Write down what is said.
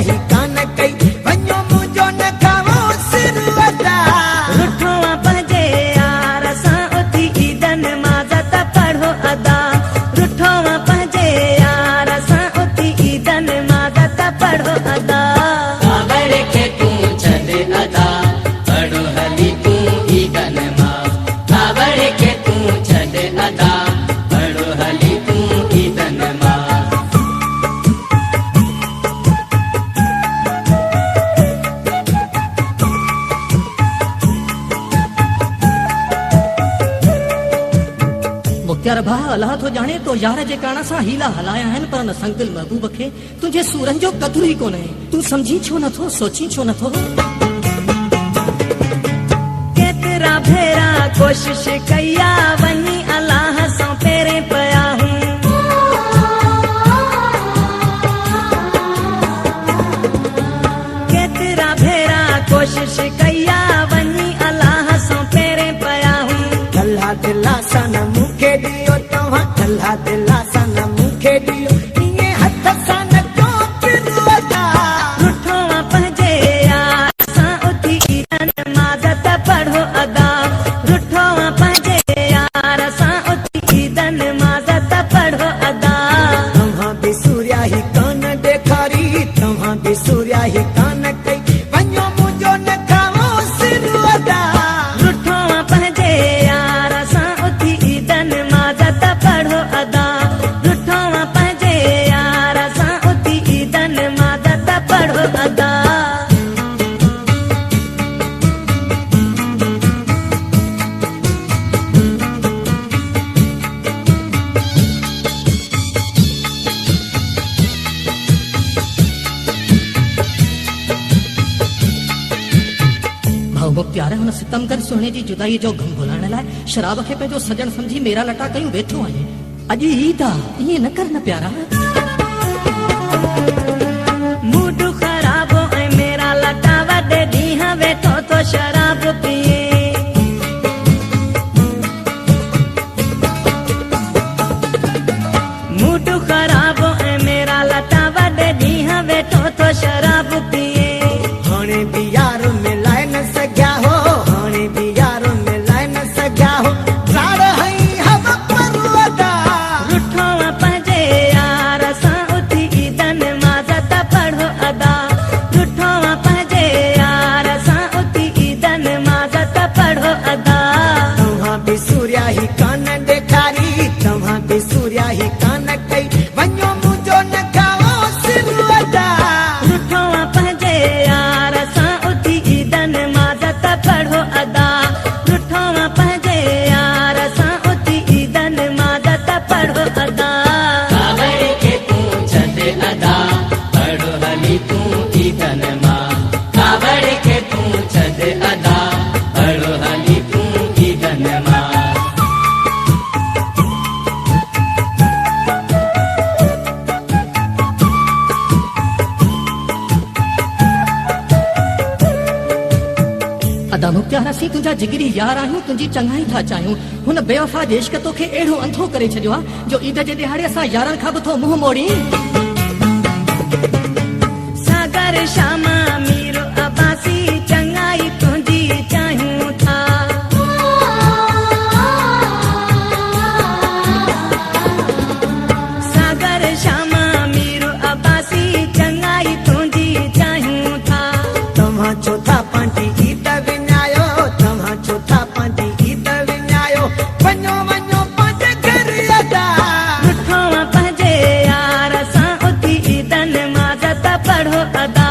ही कान कई वञो मुंहिंजो न खाओ सिर वॾा रुठो पंहिंजे यार सां उथी ईदन माज़त पढ़ो अदा रुठो पंहिंजे यार सां उथी ईदन माज़त पढ़ो अदा कावड़ के तू छॾ अदा पढ़ो हली तू ईदन मां कावड़ के तू छॾ अदा पढ़ो हली तू ईदन मां मुख्तार भाउ अलाह तो जाने तो यार जे कारण सां हीला हलाया आहिनि पर न संगदिल महबूब खे तुंहिंजे सूरनि जो क़दुरु ई कोन्हे तूं सम्झी छो नथो सोची छो नथो केतिरा भेरा कोशिश कया वञी अलाह सां पेरे पिया हूं केतिरा भेरा कोशिश कया वञी अलाह सां पेरे पिया हूं अल्लाह दिला सां न मूंखे ॾियो तव्हां अल्लाह दिला सां न मूंखे ॾियो इएं हथ सां न को किर वॾा रुठो पंहिंजे यार सां उथी ईदन माज़त पढ़ो अदा रुठो पंहिंजे यार सां उथी ईदन माज़त पढ़ो अदा तव्हां बि सूर्या ही कान ॾेखारी तव्हां बि सूर्या ही कान कई वञो मुंहिंजो न खाओ सिर वॾा रुठो पंहिंजे यार सां उथी ईदन माज़त पढ़ो अदा रुठो पंहिंजे यार सां उथी ईदन माज़त पढ़ो अदा भाउ मुख्तार हुन सितमगर सोने जी जुदाई जो गम भुलाइण लाइ शराब खे पंहिंजो सजण सम्झी मेरा लटा कयूं वेठो आहे अॼु ईद आहे ईअं न कर न प्यारा मूड ख़राब ऐं मेरा लटा वॾे ॾींहं वेठो तो शराब पिए मूड ख़राब ऐं मेरा लटा वॾे ॾींहं वेठो तो शराब पिए हाणे बि यार मिलाए न सघिया हो हाणे बि यार मिलाए न सघिया हो ज़ार हई हम पर वॾा रुठो पंहिंजे यार सां उथी ईदन माज़त पढ़ो अदा रुठो पंहिंजे यार सां उथी ईदन माज़त पढ़ो अदा तव्हां बि सूर्या ही कान ॾेखारी तव्हां बि सूर्या ही कान कई वञो मुंहिंजो न खाओ सिर वॾा रुठो पंहिंजे यार सां उथी ईदन माज़त पढ़ो अदा रुठो पंहिंजे यार सां उथी ईदन माज़त पढ़ो अदा कावड़ के तू छॾ अदा पढ़ो हली तू ईदन मां कावड़ के तू छॾ अदा पढ़ो हली तू ईदन मां अदा मुख्तार असीं तुंहिंजा जिगरी यार आहियूं तुंहिंजी चङाई था चाहियूं हुन बेवफ़ा देश के तोखे अहिड़ो अंधो करे छॾियो आहे जो ईद जे ॾिहाड़े असां यारनि खां बि थो मुंहुं मोड़ी सागर श्यामा मीर अब्बासी चङाई तुंहिंजी चाहियूं था सागर श्यामा मीर अब्बासी चङाई तुंहिंजी चाहियूं था तव्हां छो था पंहिंजी ईद विञायो तव्हां छो था पंहिंजी ईद विञायो वञो वञो पंहिंजे घर अदा रुठो पंहिंजे यार सां उथी ईदन माज़त पढ़ो अदा